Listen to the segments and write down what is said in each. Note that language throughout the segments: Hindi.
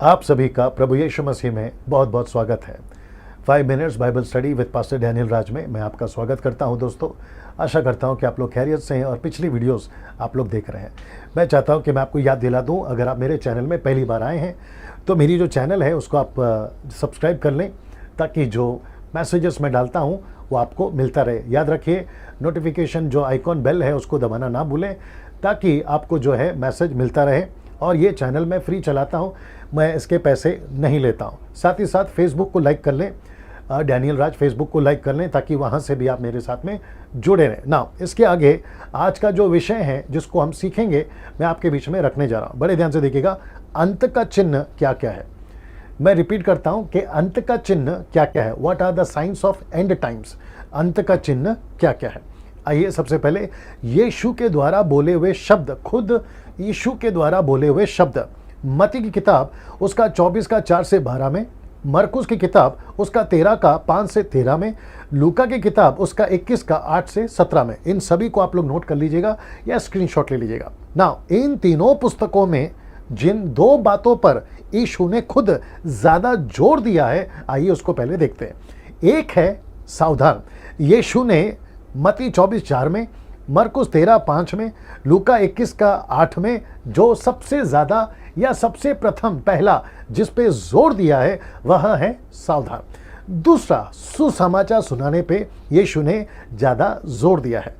आप सभी का प्रभु यीशु मसीह में बहुत बहुत स्वागत है। 5 minutes Bible study with pastor Daniel Raj में मैं आपका स्वागत करता हूं। दोस्तों, आशा करता हूं कि आप लोग खैरियत से हैं और पिछली वीडियोस आप लोग देख रहे हैं। मैं चाहता हूं कि मैं आपको याद दिला दूं, अगर आप मेरे चैनल में पहली बार आए हैं तो मेरी जो चैनल है उसको आप सब्सक्राइब कर लें, ताकि जो मैसेजेस मैं डालता हूँ वो आपको मिलता रहे। याद रखिए, नोटिफिकेशन जो आइकॉन बेल है उसको दबाना ना भूलें, ताकि आपको जो है मैसेज मिलता रहे। और ये चैनल मैं फ्री चलाता हूँ, मैं इसके पैसे नहीं लेता हूँ। साथ ही साथ फेसबुक को लाइक कर लें, डैनियल राज फेसबुक को लाइक कर लें, ताकि वहाँ से भी आप मेरे साथ में जुड़े रहें। ना इसके आगे आज का जो विषय है जिसको हम सीखेंगे, मैं आपके बीच में रखने जा रहा हूँ। बड़े ध्यान से देखिएगा, अंत का चिन्ह क्या क्या है। मैं रिपीट करता हूँ कि अंत का चिन्ह क्या क्या है। What are the signs of end times. अंत का चिन्ह क्या क्या है। आइए सबसे पहले यीशु के द्वारा बोले हुए शब्द, खुद यीशु के द्वारा बोले हुए शब्द। मत्ती की किताब उसका 24 का 4 से 12 में, मरकुस की किताब उसका 13 का 5 से 13 में, लूका की किताब उसका 21 का 8 से 17 में। इन सभी को आप लोग नोट कर लीजिएगा या स्क्रीनशॉट ले लीजिएगा। नाउ इन तीनों पुस्तकों में जिन दो बातों पर यीशु ने खुद ज्यादा जोर दिया है, आइए उसको पहले देखते हैं। एक है सावधान। यीशु ने मत्ती 24:4 में, मरकुस 13:5 में, लूका 21 का 8 में जो सबसे ज्यादा या सबसे प्रथम पहला जिस पे जोर दिया है वह है सावधान। दूसरा, सुसमाचार सुनाने पे यीशु ने ज्यादा जोर दिया है।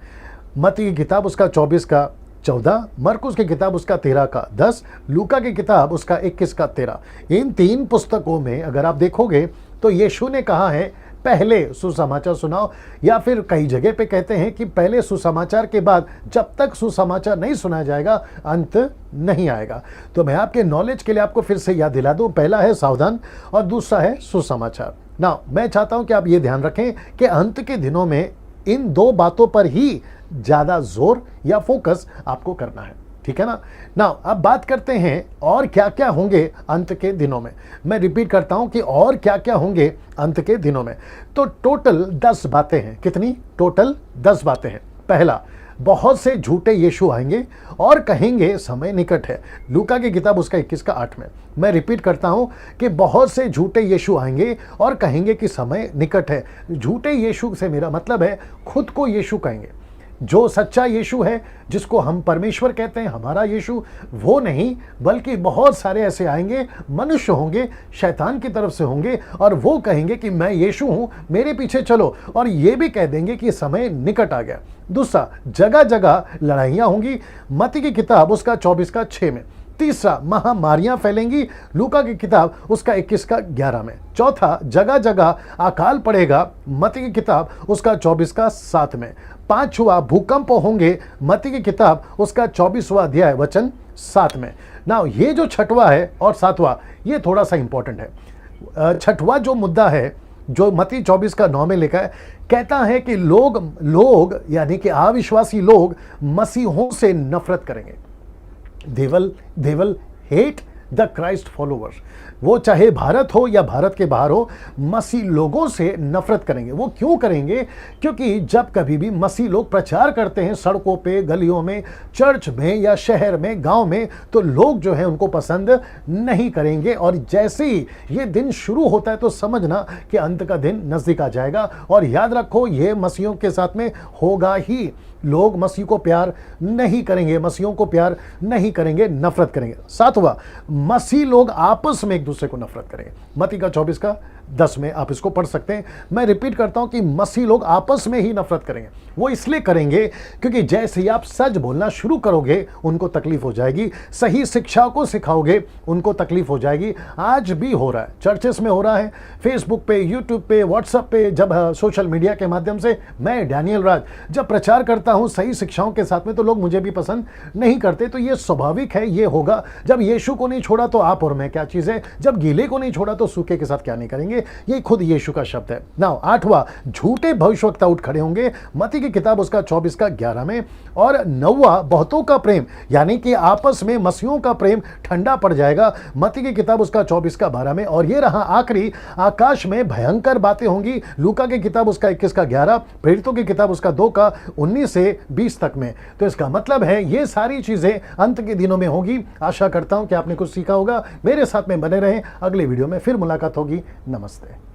मत्ती की किताब उसका 24 का 14, मरकुस की किताब उसका 13 का 10, लूका की किताब उसका 21 का 13। इन तीन पुस्तकों में अगर आप देखोगे तो यीशु ने कहा है पहले सुसमाचार सुनाओ, या फिर कई जगह पे कहते हैं कि पहले सुसमाचार के बाद जब तक सुसमाचार नहीं सुनाया जाएगा अंत नहीं आएगा। तो मैं आपके नॉलेज के लिए आपको फिर से याद दिला दूं, पहला है सावधान और दूसरा है सुसमाचार। ना मैं चाहता हूं कि आप ये ध्यान रखें कि अंत के दिनों में इन दो बातों पर ही ज्यादा जोर या फोकस आपको करना है, ठीक है ना। नाउ अब बात करते हैं और क्या क्या होंगे अंत के दिनों में। मैं रिपीट करता हूं कि और क्या क्या होंगे अंत के दिनों में। तो टोटल 10 बातें हैं। कितनी? टोटल 10 बातें हैं। पहला, बहुत से झूठे यीशु आएंगे और कहेंगे समय निकट है। लूका की किताब उसका 21 का 8 में। मैं रिपीट करता हूं कि बहुत से झूठे यीशु आएंगे और कहेंगे कि समय निकट है। झूठे यीशु से मेरा मतलब है खुद को यीशु कहेंगे। जो सच्चा यीशु है, जिसको हम परमेश्वर कहते हैं, हमारा यीशु, वो नहीं, बल्कि बहुत सारे ऐसे आएंगे, मनुष्य होंगे, शैतान की तरफ से होंगे, और वो कहेंगे कि मैं यीशु हूं, मेरे पीछे चलो, और ये भी कह देंगे कि समय निकट आ गया। दूसरा, जगह जगह लड़ाइयां होंगी। मत्ती की किताब उसका 24 का 6 में। तीसरा, महामारियां फैलेंगी। लूका की किताब उसका 21 का 11 में। चौथा, जगह जगह अकाल पड़ेगा। मत्ती की किताब उसका 24 का 7 में। पांचवा, भूकंप होंगे। मत्ती की किताब उसका 24वां अध्याय वचन 7 में। ना ये जो छठवा है और सातवां, ये थोड़ा सा इंपॉर्टेंट है। छठवा जो मुद्दा है जो मत्ती 24 का 9 में लिखा है, कहता है कि लोग यानी कि अविश्वासी लोग मसीहों से नफरत करेंगे। they will hate the Christ followers। वो चाहे भारत हो या भारत के बाहर हो, मसीह लोगों से नफरत करेंगे। वो क्यों करेंगे? क्योंकि जब कभी भी मसीह लोग प्रचार करते हैं सड़कों पे, गलियों में, चर्च में या शहर में, गांव में, तो लोग जो है उनको पसंद नहीं करेंगे। और जैसे ही ये दिन शुरू होता है तो समझना कि अंत का दिन नजदीक आ जाएगा। और याद रखो, ये मसीहों के साथ में होगा ही। लोग मसीह को प्यार नहीं करेंगे, मसीहों को प्यार नहीं करेंगे, नफरत करेंगे। सातवां, मसीह लोग आपस में एक दूसरे को नफरत करेंगे। मत्ती का 24 का 10 में आप इसको पढ़ सकते हैं। मैं रिपीट करता हूं कि मसीह लोग आपस में ही नफरत करेंगे। वो इसलिए करेंगे क्योंकि जैसे ही आप सच बोलना शुरू करोगे उनको तकलीफ हो जाएगी, सही शिक्षा को सिखाओगे उनको तकलीफ हो जाएगी। आज भी हो रहा है, चर्चेस में हो रहा है, फेसबुक पे, यूट्यूब पे, व्हाट्सएप पे, जब सोशल मीडिया के माध्यम से मैं डैनियल राज जब प्रचार करता हूं सही शिक्षाओं के साथ में, तो लोग मुझे भी पसंद नहीं करते। तो ये स्वाभाविक है, ये होगा। जब यीशु को नहीं छोड़ा तो आप और मैं क्या चीज है, जब गीले को नहीं छोड़ा तो सूखे के साथ क्या नहीं करेंगे। ये खुद यीशु का शब्द है। नाउ आठवां, झूठे भविष्यवक्ता उठ खड़े होंगे। मत्ती की किताब उसका 24 का 11 में। और नौवां, बहुतों का प्रेम, यानी कि आपस में मसीहों का प्रेम ठंडा पड़ जाएगा। मत्ती की किताब उसका 24 का 12 में। और ये रहा आखिरी, आकाश में भयंकर बातें होंगी। लूका की किताब उसका 21 का 11, प्रेरितों की किताब उसका 2 का 19 से से 20 तक में। तो इसका मतलब है ये सारी चीज़ें अंत के दिनों में होगी। आशा करता हूँ कि आपने कुछ सीखा होगा। मेरे साथ में बने रहें, अगले वीडियो में फिर मुलाकात होगी। नमस्ते।